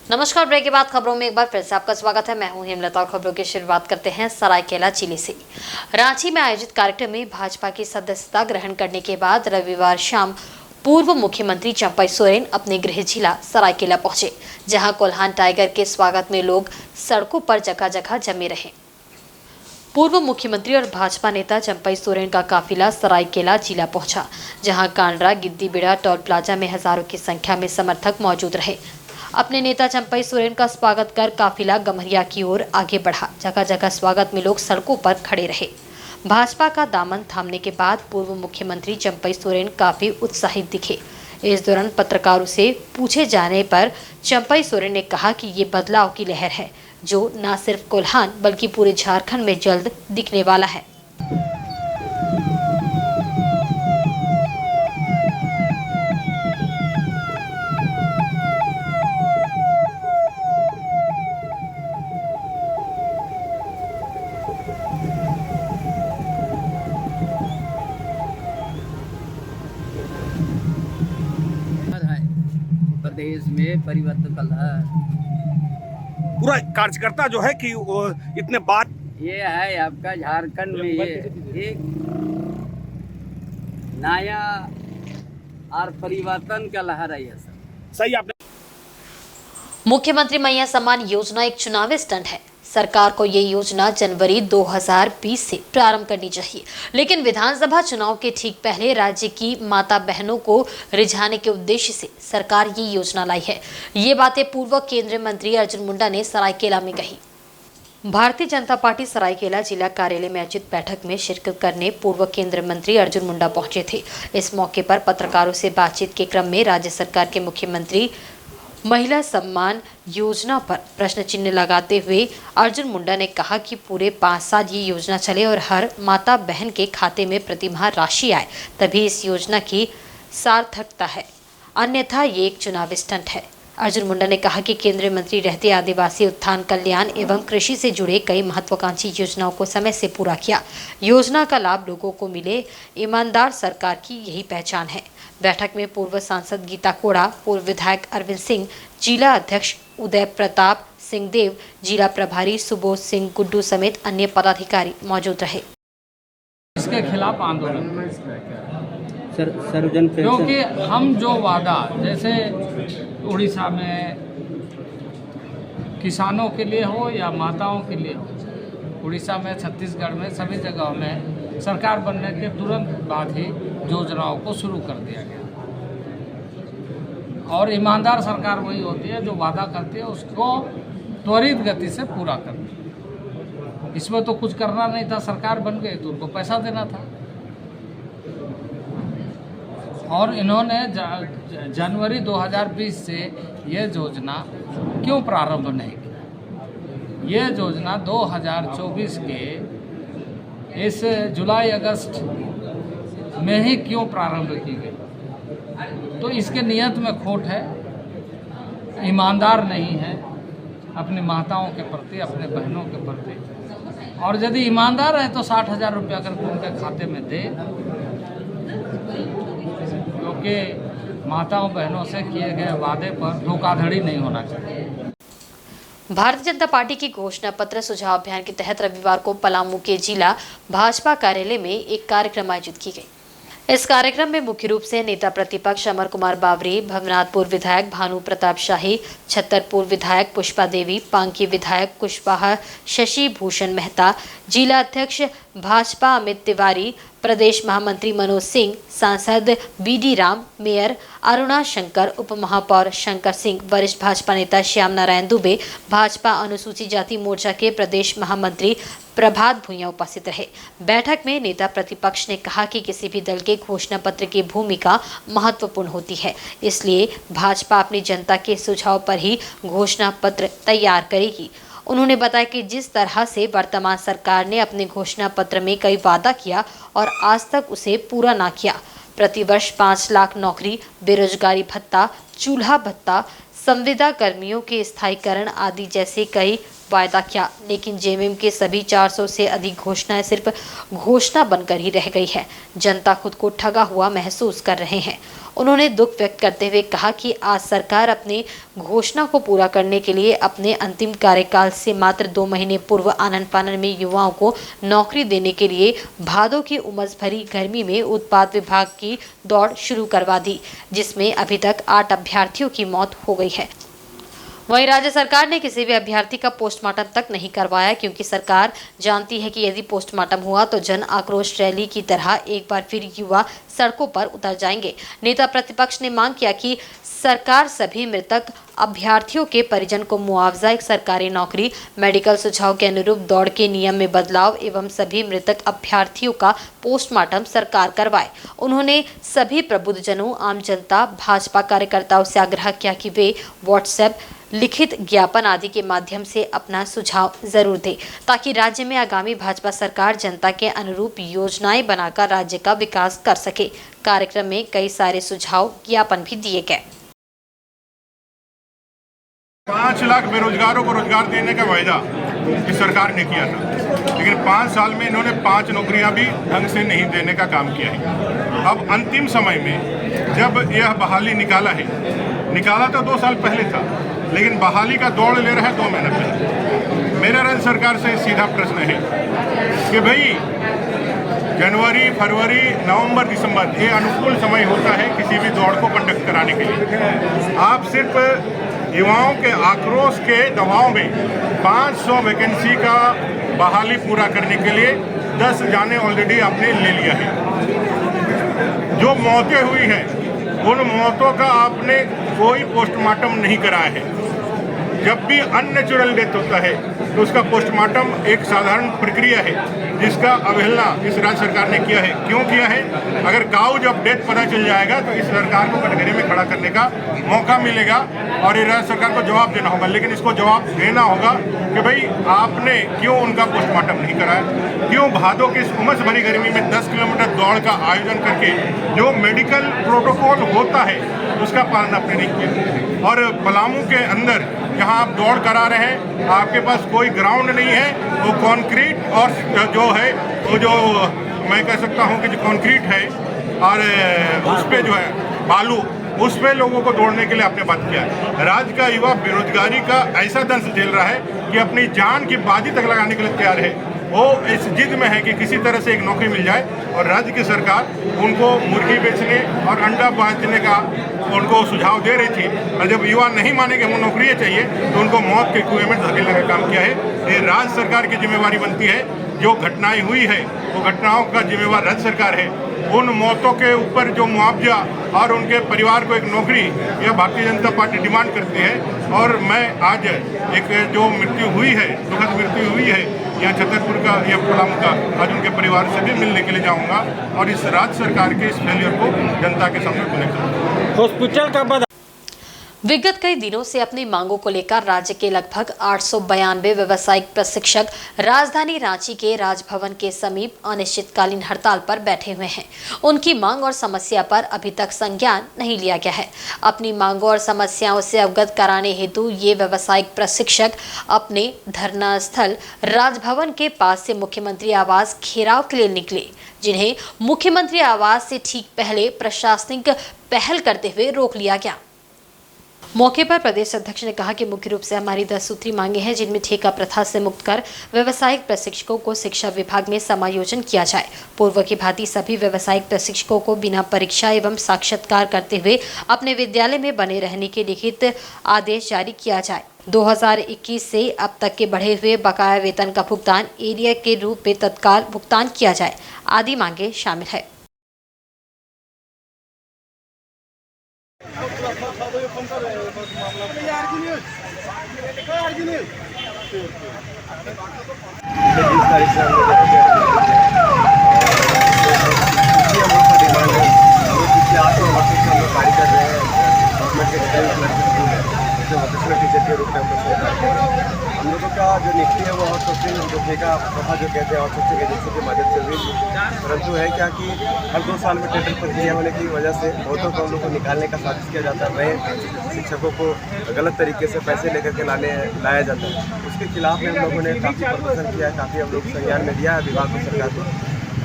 नमस्कार। ब्रेक के बाद खबरों में एक बार फिर से आपका स्वागत है। मैं हूं हेमलता और खबरों की शुरुआत करते हैं सरायकेला जिले से। रांची में आयोजित कार्यक्रम में भाजपा की सदस्यता ग्रहण करने के बाद रविवार शाम पूर्व मुख्यमंत्री चंपई सोरेन अपने गृह जिला सरायकेला पहुंचे, जहां कोल्हान टाइगर के स्वागत में लोग सड़कों पर जगह जगह जमे रहे। पूर्व मुख्यमंत्री और भाजपा नेता चंपई सोरेन का काफिला सरायकेला जिला पहुंचा, जहां कांडरा, गिद्दीबिड़ा, टोल प्लाजा में हजारों की संख्या में समर्थक मौजूद रहे। अपने नेता चंपई सोरेन का स्वागत कर काफिला गम्हरिया की ओर आगे बढ़ा। जगह जगह स्वागत में लोग सड़कों पर खड़े रहे। भाजपा का दामन थामने के बाद पूर्व मुख्यमंत्री चंपई सोरेन काफी उत्साहित दिखे। इस दौरान पत्रकारों से पूछे जाने पर चंपई सोरेन ने कहा कि ये बदलाव की लहर है, जो न सिर्फ कोल्हान बल्कि पूरे झारखंड में जल्द दिखने वाला है। प्रदेश में परिवर्तन कल है। पूरा कार्यकर्ता जो है कि वो इतने बात ये है आपका झारखंड में ये एक नया और परिवर्तन का लहर है। ये सब सही आपने। मुख्यमंत्री मैया सम्मान योजना एक चुनावी स्टंट है। सरकार को ये योजना जनवरी 2020 से प्रारंभ करनी चाहिए, लेकिन विधानसभा चुनाव के ठीक पहले राज्य की माता बहनों को रिझाने के उद्देश्य से सरकार ये योजना लाई है। ये बातें पूर्व केंद्रीय मंत्री अर्जुन मुंडा ने सरायकेला में कही। भारतीय जनता पार्टी सरायकेला जिला कार्यालय में आयोजित बैठक में शिरकत करने पूर्व केंद्रीय मंत्री अर्जुन मुंडा पहुंचे थे। इस मौके पर पत्रकारों से बातचीत के क्रम में राज्य सरकार के मुख्यमंत्री महिला सम्मान योजना पर प्रश्न चिन्ह लगाते हुए अर्जुन मुंडा ने कहा कि पूरे 5 साल ये योजना चले और हर माता बहन के खाते में प्रतिमाह राशि आए, तभी इस योजना की सार्थकता है, अन्यथा ये एक चुनावी स्टंट है। अर्जुन मुंडा ने कहा कि केंद्रीय मंत्री रहते आदिवासी उत्थान, कल्याण एवं कृषि से जुड़े कई महत्वाकांक्षी योजनाओं को समय से पूरा किया। योजना का लाभ लोगों को मिले, ईमानदार सरकार की यही पहचान है। बैठक में पूर्व सांसद गीता कोड़ा, पूर्व विधायक अरविंद सिंह, जिला अध्यक्ष उदय प्रताप सिंह देव, जिला प्रभारी सुबोध सिंह गुड्डू समेत अन्य पदाधिकारी मौजूद रहे। इसके खिलाफ आंदोलन सर्वजन क्योंकि हम जो वादा, जैसे उड़ीसा में किसानों के लिए हो या माताओं के लिए हो, उड़ीसा में, छत्तीसगढ़ में, सभी जगहों में सरकार बनने के तुरंत बाद ही योजनाओं को शुरू कर दिया गया। और ईमानदार सरकार वही होती है जो वादा करती है उसको त्वरित गति से पूरा करती है। इसमें तो कुछ करना नहीं था, सरकार बन गई तो उनको पैसा देना था। और इन्होंने जनवरी 2020 से ये योजना क्यों प्रारंभ नहीं की? ये योजना 2024 के इस जुलाई अगस्त में ही क्यों प्रारंभ की गई? तो इसके नियत में खोट है, ईमानदार नहीं है अपनी माताओं के प्रति, अपने बहनों के प्रति। और यदि ईमानदार है तो 60,000 रुपया अगर उनके खाते में दे, क्योंकि माताओं बहनों से किए गए वादे पर धोखाधड़ी नहीं होना चाहिए। भारतीय जनता पार्टी की घोषणा पत्र सुझाव अभियान के तहत रविवार को पलामू के जिला भाजपा कार्यालय में एक कार्यक्रम आयोजित की गई। इस कार्यक्रम में मुख्य रूप से नेता प्रतिपक्ष अमर कुमार बावरी, भवनाथपुर विधायक भानु प्रताप शाही, छतरपुर विधायक पुष्पा देवी, पांकी विधायक कुशवाहा शशि भूषण मेहता, जिला अध्यक्ष भाजपा अमित तिवारी, प्रदेश महामंत्री मनोज सिंह, सांसद बीडी राम, मेयर अरुणा शंकर, उप महापौर शंकर सिंह, वरिष्ठ भाजपा नेता श्याम नारायण दुबे, भाजपा अनुसूचित जाति मोर्चा के प्रदेश महामंत्री प्रभात भुइयां उपस्थित रहे। बैठक में नेता प्रतिपक्ष ने कहा कि किसी भी दल के घोषणा पत्र की भूमिका महत्वपूर्ण होती है, इसलिए भाजपा अपनी जनता के सुझाव पर ही घोषणा पत्र तैयार करेगी। उन्होंने बताया कि जिस तरह से वर्तमान सरकार ने अपने घोषणा पत्र में कई वादा किया और आज तक उसे पूरा ना किया, प्रतिवर्ष 5 लाख नौकरी, बेरोजगारी भत्ता, चूल्हा भत्ता, संविदा कर्मियों के स्थायीकरण आदि जैसे कई वायदा किया, लेकिन जेएमएम के सभी 400 से अधिक घोषणाएं सिर्फ घोषणा बनकर ही रह गई है। जनता खुद को ठगा हुआ महसूस कर रहे हैं। उन्होंने दुख व्यक्त करते हुए कहा कि आज सरकार अपने घोषणा को पूरा करने के लिए अपने अंतिम कार्यकाल से मात्र 2 महीने पूर्व आनन फानन में युवाओं को नौकरी देने के लिए भादों की उमस भरी गर्मी में उत्पाद विभाग की दौड़ शुरू करवा दी, जिसमें अभी तक 8 अभ्यर्थियों की मौत हो गई है। वहीं राज्य सरकार ने किसी भी अभ्यर्थी का पोस्टमार्टम तक नहीं करवाया, क्योंकि सरकार जानती है कि यदि पोस्टमार्टम हुआ तो जन आक्रोश रैली की तरह एक बार फिर युवा सड़कों पर उतर जाएंगे। नेता प्रतिपक्ष ने मांग किया कि सरकार सभी मृतक अभ्यर्थियों के परिजन को मुआवजा, एक सरकारी नौकरी, मेडिकल सुझाव के अनुरूप दौड़ के नियम में बदलाव एवं सभी मृतक अभ्यर्थियों का पोस्टमार्टम सरकार करवाए। उन्होंने सभी प्रबुद्धजनों, आम जनता, भाजपा कार्यकर्ताओं से आग्रह किया कि वे व्हाट्सएप, लिखित ज्ञापन आदि के माध्यम से अपना सुझाव जरूर दें, ताकि राज्य में आगामी भाजपा सरकार जनता के अनुरूप योजनाएं बनाकर राज्य का विकास कर सके। कार्यक्रम में कई सारे सुझाव, ज्ञापन भी दिए गए। 5 लाख बेरोजगारों को रोजगार देने का वायदा इस सरकार ने किया था, लेकिन 5 साल में इन्होंने 5 नौकरियां भी ढंग से नहीं देने का काम किया है। अब अंतिम समय में जब यह बहाली निकाला तो 2 साल पहले था, लेकिन बहाली का दौड़ ले रहा है 2 महीने पहले। मेरा राज्य सरकार से सीधा प्रश्न है कि भाई जनवरी, फरवरी, नवंबर, दिसंबर ये अनुकूल समय होता है किसी भी दौड़ को कंडक्ट कराने के लिए। आप सिर्फ युवाओं के आक्रोश के दबाव में 500 वैकेंसी का बहाली पूरा करने के लिए 10 जाने ऑलरेडी आपने ले लिया है। जो मौतें हुई हैं उन मौतों का आपने कोई पोस्टमार्टम नहीं कराया है। जब भी अननेचुरल डेथ होता है तो उसका पोस्टमार्टम एक साधारण प्रक्रिया है, जिसका अवहेलना इस राज्य सरकार ने किया है। क्यों किया है? अगर काउज ऑफ डेथ पता चल जाएगा तो इस सरकार को कटघरे में खड़ा करने का मौका मिलेगा और ये राज्य सरकार को जवाब देना होगा। लेकिन इसको जवाब देना होगा कि भाई आपने क्यों उनका पोस्टमार्टम नहीं कराया, क्यों भादों की इस उमस भरी गर्मी में 10 किलोमीटर दौड़ का आयोजन करके जो मेडिकल प्रोटोकॉल होता है उसका पालन आपने नहीं किया। और पलामू के अंदर जहां आप दौड़ करा रहे हैं, आपके पास कोई ग्राउंड नहीं है, वो कंक्रीट और जो है वो जो मैं कह सकता हूं कि जो कंक्रीट है और उस पे जो है बालू, उस पे लोगों को दौड़ने के लिए आपने बात किया है। राज्य का युवा बेरोजगारी का ऐसा दंश झेल रहा है कि अपनी जान की बाजी तक लगाने के लिए तैयार है। वो इस जिद में है कि किसी तरह से एक नौकरी मिल जाए, और राज्य की सरकार उनको मुर्गी बेचने और अंडा बेचने का उनको सुझाव दे रही थी। और जब युवा नहीं मानेंगे वो नौकरी चाहिए तो उनको मौत के कुएं में धकेलने का काम किया है। ये राज्य सरकार की जिम्मेवारी बनती है। जो घटनाएं हुई है वो घटनाओं का जिम्मेवार राज्य सरकार है। उन मौतों के ऊपर जो मुआवजा और उनके परिवार को एक नौकरी यह भारतीय जनता पार्टी डिमांड करती है। और मैं आज एक जो मृत्यु हुई है, दुखद मृत्यु हुई है यहाँ छतरपुर का या पलामू का, आज उनके परिवार से भी मिलने के लिए जाऊंगा और इस राज्य सरकार के इस फेलियर को जनता के सामने रखने का हॉस्पिटल का विगत कई दिनों से अपनी मांगों को लेकर राज्य के लगभग 892 व्यावसायिक प्रशिक्षक राजधानी रांची के राजभवन के समीप अनिश्चितकालीन हड़ताल पर बैठे हुए हैं। उनकी मांग और समस्या पर अभी तक संज्ञान नहीं लिया गया है। अपनी मांगों और समस्याओं से अवगत कराने हेतु ये व्यावसायिक प्रशिक्षक अपने धरना स्थल राजभवन के पास से मुख्यमंत्री आवास घेराव के लिए निकले, जिन्हें मुख्यमंत्री आवास से ठीक पहले प्रशासनिक पहल करते हुए रोक लिया गया। मौके पर प्रदेश अध्यक्ष ने कहा कि मुख्य रूप से हमारी 10 सूत्री मांगे हैं, जिनमें ठेका प्रथा से मुक्त कर व्यावसायिक प्रशिक्षकों को शिक्षा विभाग में समायोजन किया जाए। पूर्व की भांति सभी व्यावसायिक प्रशिक्षकों को बिना परीक्षा एवं साक्षात्कार करते हुए अपने विद्यालय में बने रहने के लिखित आदेश जारी किया जाए। 2021 से अब तक के बढ़े हुए बकाया वेतन का भुगतान एरिया के रूप में तत्काल भुगतान किया जाए आदि मांगे शामिल है। टीचर के रूप में हम लोगों का जो नियुक्ति है वो आउटसोर्सिंग जो ठेका प्रथा जो कहते हैं आउटसोर्सिंग एजेंसी के माध्यम से हुई, परंतु है क्या कि हर 2 साल में टेंडर प्रक्रिया होने की वजह से बहुतों को हम लोग को निकालने का साजिश किया जाता है। नए शिक्षकों को गलत तरीके से पैसे लेकर के लाया जाता है। उसके खिलाफ में हम लोगों ने काफ़ी प्रदर्शन किया है, काफ़ी हम लोग संज्ञान में दिया है विभाग को, सरकार को।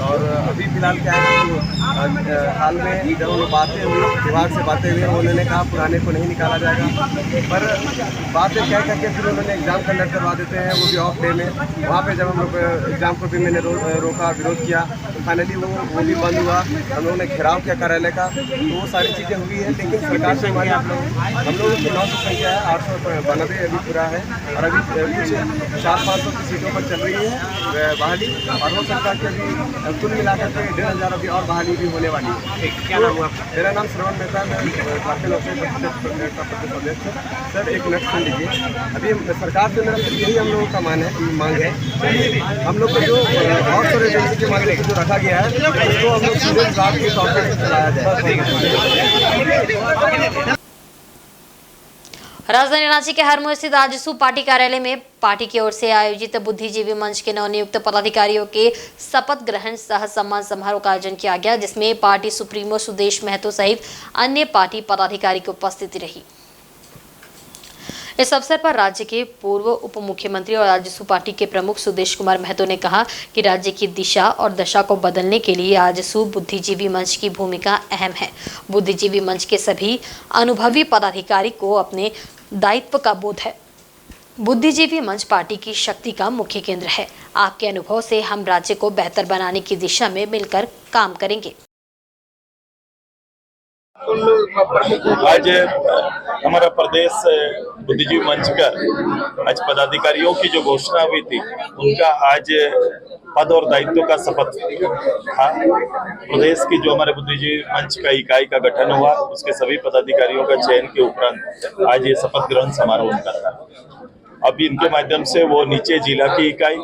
और अभी फिलहाल क्या है कि हाल में जब उन्होंने बातें हुई, विभाग से बातें हुई, उन्होंने कहा पुराने को नहीं निकाला जाएगा, पर बातें क्या करके फिर उन्होंने एग्ज़ाम कंडक्ट करवा देते हैं, वो भी ऑफ डे में। वहाँ पे जब हम लोग एग्ज़ाम को भी मैंने रोका, विरोध किया, तो फाइनली वो भी बंद हुआ। हम लोगों ने घेराव किया कार्यालय का, तो वो सारी चीज़ें हुई है। लेकिन सरकार से हमारी हम लोगों की 900 संख्या है, 892 अभी पूरा है, और अभी कुछ 400-500 की सीटों पर चल रही है बहाली, और हो सकता है कि अभी कुल मिलाकर के 1500 अभी और बहाली भी होने वाली है। क्या नाम हुआ? मेरा नाम श्रवण मेहता, मैं झारखंड नौसेना का प्रदेश अध्यक्ष। सर एक मिनट सुन लीजिए, अभी सरकार से मेरा सिर्फ यही हम लोगों का मांग है कि हम लोग को जो आउटसोर्स एजेंसी के माध्यम से जो रखा गया है, उसको हम लोग सीधे विभाग के तौर पर चलाया जाए। राजधानी रांची के हरमोह स्थित आजसू पार्टी कार्यालय में पार्टी की ओर से आयोजित बुद्धिजीवी मंच के नवनियुक्त पदाधिकारियों के शपथ ग्रहण सह सम्मान समारोह का आयोजन किया गया, जिसमें पार्टी सुप्रीमो सुदेश महतो सहित अन्य पार्टी पदाधिकारी की उपस्थिति रही। इस अवसर पर राज्य के पूर्व उप मुख्यमंत्री और आजसू पार्टी के प्रमुख सुदेश कुमार महतो ने कहा कि राज्य की दिशा और दशा को बदलने के लिए आजसू बुद्धिजीवी मंच की भूमिका अहम है। बुद्धिजीवी मंच के सभी अनुभवी पदाधिकारी को अपने दायित्व का बोध है। बुद्धिजीवी मंच पार्टी की शक्ति का मुख्य केंद्र है। आपके अनुभव से हम राज्य को बेहतर बनाने की दिशा में मिलकर काम करेंगे। आज हमारा प्रदेश बुद्धिजीवी मंच का आज पदाधिकारियों की जो घोषणा हुई थी, उनका आज पद और दायित्व का शपथ था। प्रदेश की जो हमारे बुद्धिजीवी मंच का इकाई का गठन हुआ, उसके सभी पदाधिकारियों का चयन के उपरांत आज ये शपथ ग्रहण समारोह उनका था। अभी इनके माध्यम से वो नीचे जिला की इकाई,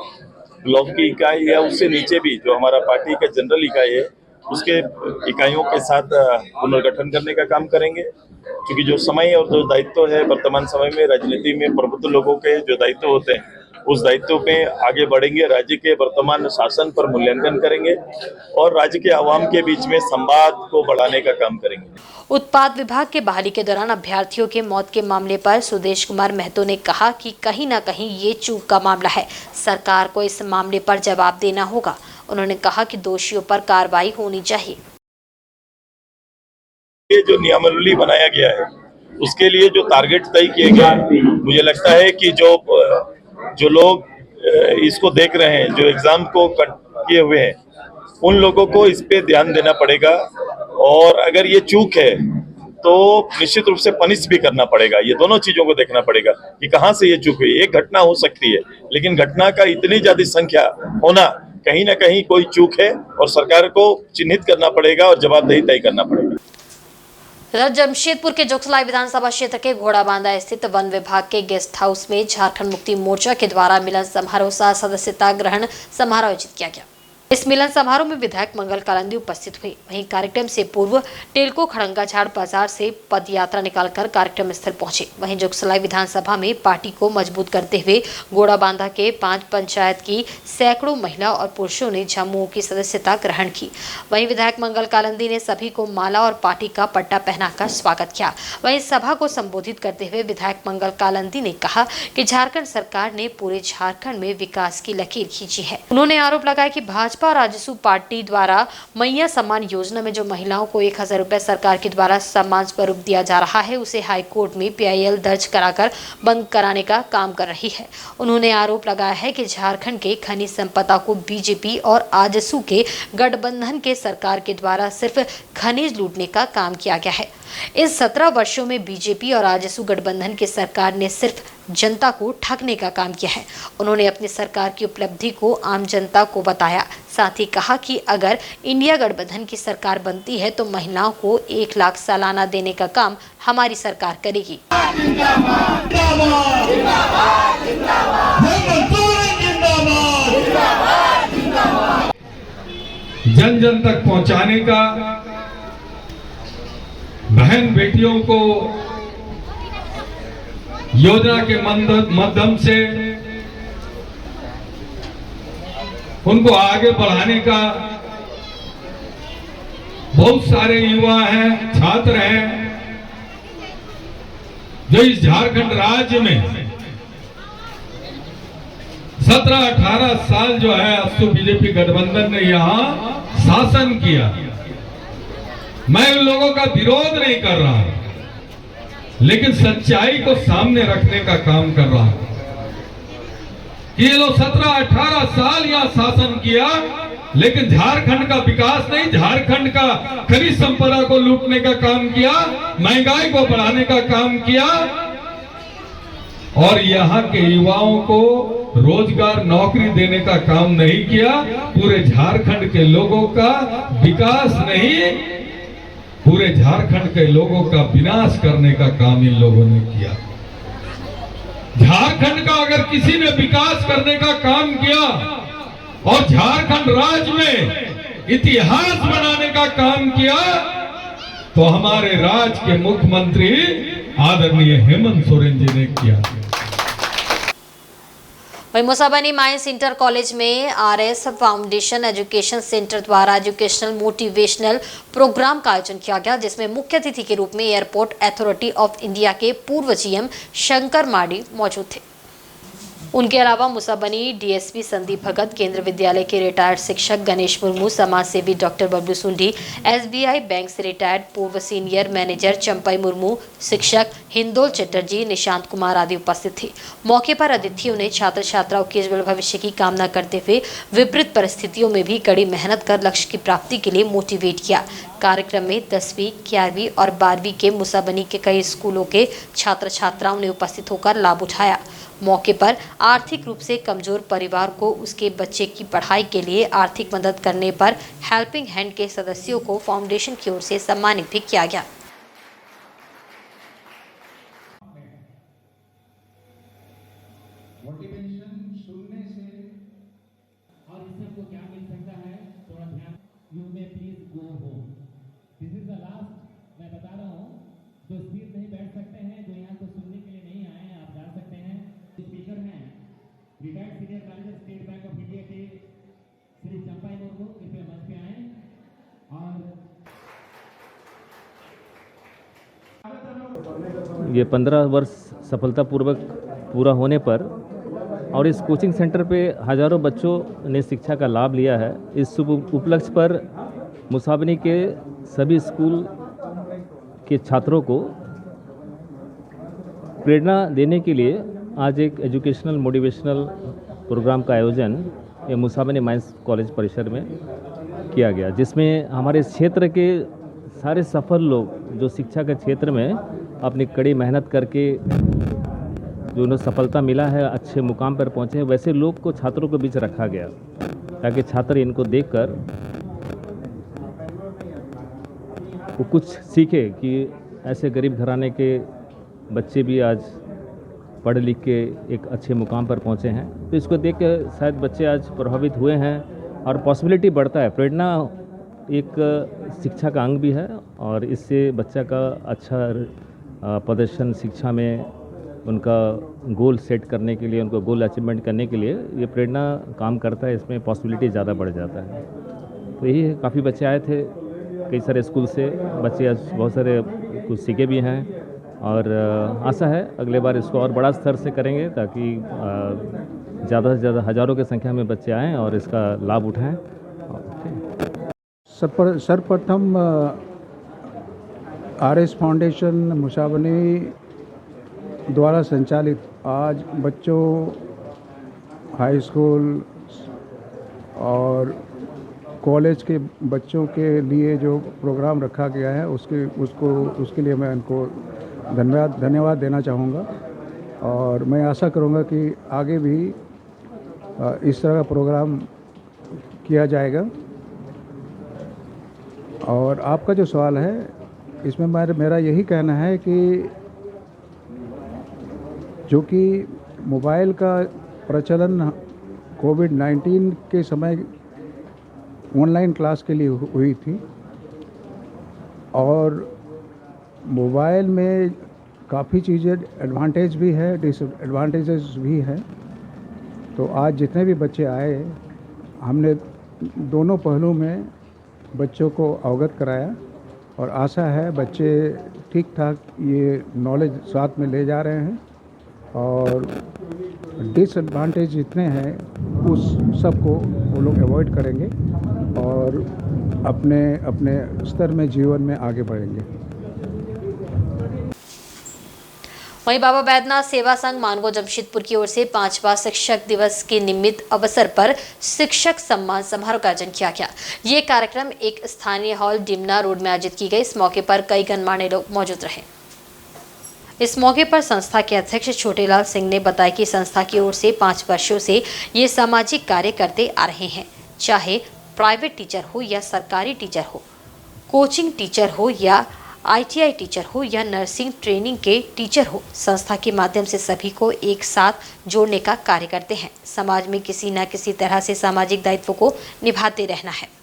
ब्लॉक की इकाई या उससे नीचे भी जो हमारा पार्टी का जनरल इकाई है, उसके इकाइयों के साथ पुनर्गठन करने का काम करेंगे। क्योंकि जो समय और जो दायित्व है वर्तमान समय में राजनीति में प्रबुद्ध लोगों के जो दायित्व होते हैं, उस दायित्व में आगे बढ़ेंगे। राज्य के वर्तमान शासन पर मूल्यांकन करेंगे और राज्य के आवाम के बीच में संवाद को बढ़ाने का काम करेंगे। उत्पाद विभाग के बहाली के दौरान अभ्यर्थियों के मौत के मामले पर सुदेश कुमार महतो ने कहा कि कहीं न कहीं ये चूक का मामला है, सरकार को इस मामले पर जवाब देना होगा। उन्होंने कहा कि दोषियों पर कार्रवाई होनी चाहिए। ये जो नियमावली बनाया गया है, उसके लिए जो टारगेट तय किए गए, मुझे लगता है कि जो लोग इसको देख रहे हैं, जो एग्जाम को किए हुए हैं, उन लोगों को इस पे ध्यान देना पड़ेगा। और अगर ये चूक है तो निश्चित रूप से पनिश भी करना पड़ेगा। ये दोनों चीजों को देखना पड़ेगा कि कहाँ से ये चूक हुई। एक घटना हो सकती है, लेकिन घटना का इतनी ज्यादा संख्या होना, कहीं ना कहीं कोई चूक है और सरकार को चिन्हित करना पड़ेगा और जवाबदेही तय करना पड़ेगा। जमशेदपुर के जोगसलाई विधानसभा क्षेत्र के घोड़ाबांधा स्थित वन विभाग के गेस्ट हाउस में झारखंड मुक्ति मोर्चा के द्वारा मिलन समारोह सह सदस्यता ग्रहण समारोह आयोजित किया गया। इस मिलन समारोह में विधायक मंगल कालंदी उपस्थित हुए। वहीं कार्यक्रम से पूर्व टेलको खड़ंगा झाड़ बाजार से पद यात्रा निकालकर कार्यक्रम स्थल पहुंचे। वहीं जोगसलाई विधानसभा में पार्टी को मजबूत करते हुए घोड़ाबांधा के 5 पंचायत की सैकड़ों महिला और पुरुषों ने समूह की सदस्यता ग्रहण की। वहीं विधायक मंगल कालंदी ने सभी को माला और पार्टी का पट्टा पहनाकर स्वागत किया। वहीं सभा को संबोधित करते हुए विधायक मंगल कालंदी ने कहा कि झारखंड सरकार ने पूरे झारखंड में विकास की लकीर खींची है। उन्होंने आरोप लगाया कि भाजपा और आजसू पार्टी द्वारा मैया सम्मान योजना में जो महिलाओं को 1000 रुपए सरकार के द्वारा सम्मान स्वरूप दिया जा रहा है, उसे हाई कोर्ट में PIL दर्ज कराकर बंद कराने का काम कर रही है। उन्होंने आरोप लगाया है कि झारखंड के खनिज संपदा को बीजेपी और आजसू के गठबंधन के सरकार के द्वारा सिर्फ खनिज लूटने का काम किया गया है। इस 17 वर्षों में बीजेपी और आजसू गठबंधन की सरकार ने सिर्फ जनता को ठगने का काम किया है। उन्होंने अपनी सरकार की उपलब्धि को आम जनता को बताया। साथ ही कहा कि अगर इंडिया गठबंधन की सरकार बनती है तो महिलाओं को 1 लाख सालाना देने का काम हमारी सरकार करेगी। जन जन तक पहुंचाने का, बहन बेटियों को योजना के माध्यम से उनको आगे बढ़ाने का, बहुत सारे युवा हैं, छात्र हैं जो इस झारखंड राज्य में 17-18 साल जो है अब बीजेपी गठबंधन ने यहाँ शासन किया। मैं उन लोगों का विरोध नहीं कर रहा, लेकिन सच्चाई को सामने रखने का काम कर रहा हूं कि ये लोग 17-18 साल यहां शासन किया, लेकिन झारखंड का विकास नहीं, झारखंड का खनिज संपदा को लूटने का काम किया, महंगाई को बढ़ाने का काम किया और यहाँ के युवाओं को रोजगार नौकरी देने का काम नहीं किया। पूरे झारखंड के लोगों का विकास नहीं, पूरे झारखंड के लोगों का विनाश करने का काम इन लोगों ने किया। झारखंड का अगर किसी ने विकास करने का काम किया और झारखंड राज्य में इतिहास बनाने का काम किया तो हमारे राज्य के मुख्यमंत्री आदरणीय हेमंत सोरेन जी ने किया। वहीं मुसाबनी माइंस इंटर कॉलेज में आरएस फाउंडेशन एजुकेशन सेंटर द्वारा एजुकेशनल मोटिवेशनल प्रोग्राम का आयोजन किया गया, जिसमें मुख्य अतिथि के रूप में एयरपोर्ट अथॉरिटी ऑफ इंडिया के पूर्व जीएम शंकर मार्डी मौजूद थे। उनके अलावा मुसाबनी डीएसपी संदीप भगत, केंद्र विद्यालय के रिटायर्ड शिक्षक गणेश मुर्मू, समाज सेवी डॉक्टर बबलू सुंडी, एसबीआई बैंक से रिटायर्ड पूर्व सीनियर मैनेजर चंपई मुर्मू, शिक्षक हिंदोल चटर्जी, निशांत कुमार आदि उपस्थित थे। मौके पर अतिथियों ने छात्र छात्राओं के उज्जवल भविष्य की कामना करते हुए विपरीत परिस्थितियों में भी कड़ी मेहनत कर लक्ष्य की प्राप्ति के लिए मोटिवेट किया। कार्यक्रम में 10वीं, 11वीं और 12वीं के मुसाबनी के कई स्कूलों के छात्र छात्राओं ने उपस्थित होकर लाभ उठाया। मौके पर आर्थिक रूप से कमजोर परिवार को उसके बच्चे की पढ़ाई के लिए आर्थिक मदद करने पर हेल्पिंग हैंड के सदस्यों को फाउंडेशन की ओर से सम्मानित भी किया गया। Retired senior manager state bank of India के श्री चंपई मुर्मू कृपया मंच पे आए और ये 15 वर्ष सफलतापूर्वक पूरा होने पर और इस कोचिंग सेंटर पे हजारों बच्चों ने शिक्षा का लाभ लिया है। इस शुभ उपलक्ष्य पर मुसाबनी के सभी स्कूल के छात्रों को प्रेरणा देने के लिए आज एक एजुकेशनल मोटिवेशनल प्रोग्राम का आयोजन ये मुसाबनी माइंस कॉलेज परिसर में किया गया, जिसमें हमारे क्षेत्र के सारे सफल लोग जो शिक्षा के क्षेत्र में अपनी कड़ी मेहनत करके जो उन्हें सफलता मिला है, अच्छे मुकाम पर पहुंचे हैं, वैसे लोग को छात्रों के बीच रखा गया ताकि छात्र इनको देखकर वो कुछ सीखे कि ऐसे गरीब घराने के बच्चे भी आज पढ़ लिख के एक अच्छे मुकाम पर पहुंचे हैं। तो इसको देख के शायद बच्चे आज प्रभावित हुए हैं और पॉसिबिलिटी बढ़ता है। प्रेरणा एक शिक्षा का अंग भी है और इससे बच्चा का अच्छा प्रदर्शन शिक्षा में उनका गोल सेट करने के लिए, उनको गोल अचीवमेंट करने के लिए ये प्रेरणा काम करता है। इसमें पॉसिबिलिटी ज़्यादा बढ़ जाता है। तो यही है, काफ़ी बच्चे आए थे कई सारे स्कूल से, बच्चे आज बहुत सारे कुछ सीखे भी हैं और आशा है अगले बार इसको और बड़ा स्तर से करेंगे ताकि ज़्यादा से ज़्यादा हज़ारों की संख्या में बच्चे आएँ और इसका लाभ उठाएं। सर्वप्रथम आरएस फाउंडेशन मुसाबनी द्वारा संचालित आज बच्चों, हाई स्कूल और कॉलेज के बच्चों के लिए जो प्रोग्राम रखा गया है उसके लिए मैं उनको धन्यवाद देना चाहूँगा और मैं आशा करूँगा कि आगे भी इस तरह का प्रोग्राम किया जाएगा। और आपका जो सवाल है इसमें मेरा यही कहना है कि जो कि मोबाइल का प्रचलन कोविड-19 के समय ऑनलाइन क्लास के लिए हुई थी और मोबाइल में काफ़ी चीज़ें एडवांटेज भी है, डिसएडवांटेजेस भी है। तो आज जितने भी बच्चे आए हमने दोनों पहलू में बच्चों को अवगत कराया और आशा है बच्चे ठीक ठाक ये नॉलेज साथ में ले जा रहे हैं और डिसएडवांटेज जितने हैं उस सब को वो लोग अवॉइड करेंगे और अपने अपने स्तर में जीवन में आगे बढ़ेंगे। वहीं बाबा बैद्यनाथ सेवा संघ मानगो जमशेदपुर की ओर से 5वां शिक्षक दिवस के निमित्त अवसर पर शिक्षक सम्मान समारोह का आयोजन किया गया। ये कार्यक्रम एक स्थानीय हॉल डिमना रोड में आयोजित की गई। इस मौके पर कई गणमान्य लोग मौजूद रहे। इस मौके पर संस्था के अध्यक्ष छोटेलाल सिंह ने बताया कि संस्था की ओर से 5 वर्षों से ये सामाजिक कार्य करते आ रहे हैं, चाहे प्राइवेट टीचर हो या सरकारी टीचर हो, कोचिंग टीचर हो या ITI टीचर हो या नर्सिंग ट्रेनिंग के टीचर हो। संस्था के माध्यम से सभी को एक साथ जोड़ने का कार्य करते हैं। समाज में किसी न किसी तरह से सामाजिक दायित्व को निभाते रहना है।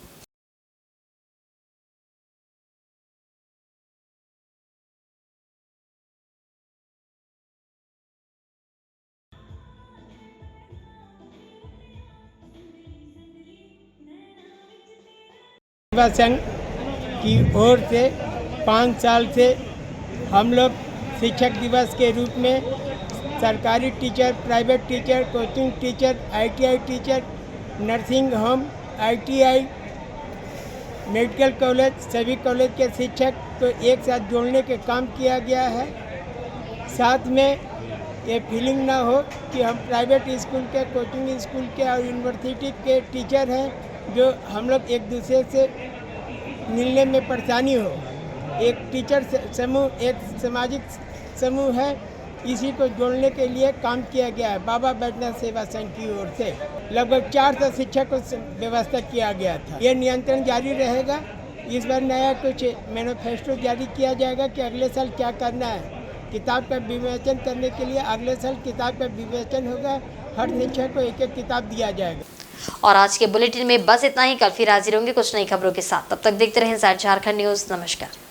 सेवा संघ की ओर से 5 साल से हम लोग शिक्षक दिवस के रूप में सरकारी teacher, private teacher, coaching teacher, ITI teacher, nursing home, ITI, medical college, सभी कॉलेज के शिक्षक को एक साथ जोड़ने के काम किया गया है। साथ में ये फीलिंग ना हो कि हम प्राइवेट स्कूल के, कोचिंग स्कूल के और यूनिवर्सिटी के टीचर हैं, जो हम लोग एक दूसरे से मिलने में परेशानी हो। एक टीचर समूह, एक सामाजिक समूह है, इसी को जोड़ने के लिए काम किया गया है। बाबा बैद्यनाथ सेवा संघ की ओर से लगभग 400 शिक्षक को व्यवस्था किया गया था। ये नियंत्रण जारी रहेगा। इस बार नया कुछ मैनिफेस्टो जारी किया जाएगा कि अगले साल क्या करना है। किताब का विवेचन करने के लिए अगले साल किताब का विवेचन होगा। हर शिक्षक को एक किताब दिया जाएगा। और आज के बुलेटिन में बस इतना ही। कल फिर हाजिर होंगे कुछ नई खबरों के साथ। तब तक देखते रहें इंसाइड झारखंड न्यूज़। नमस्कार।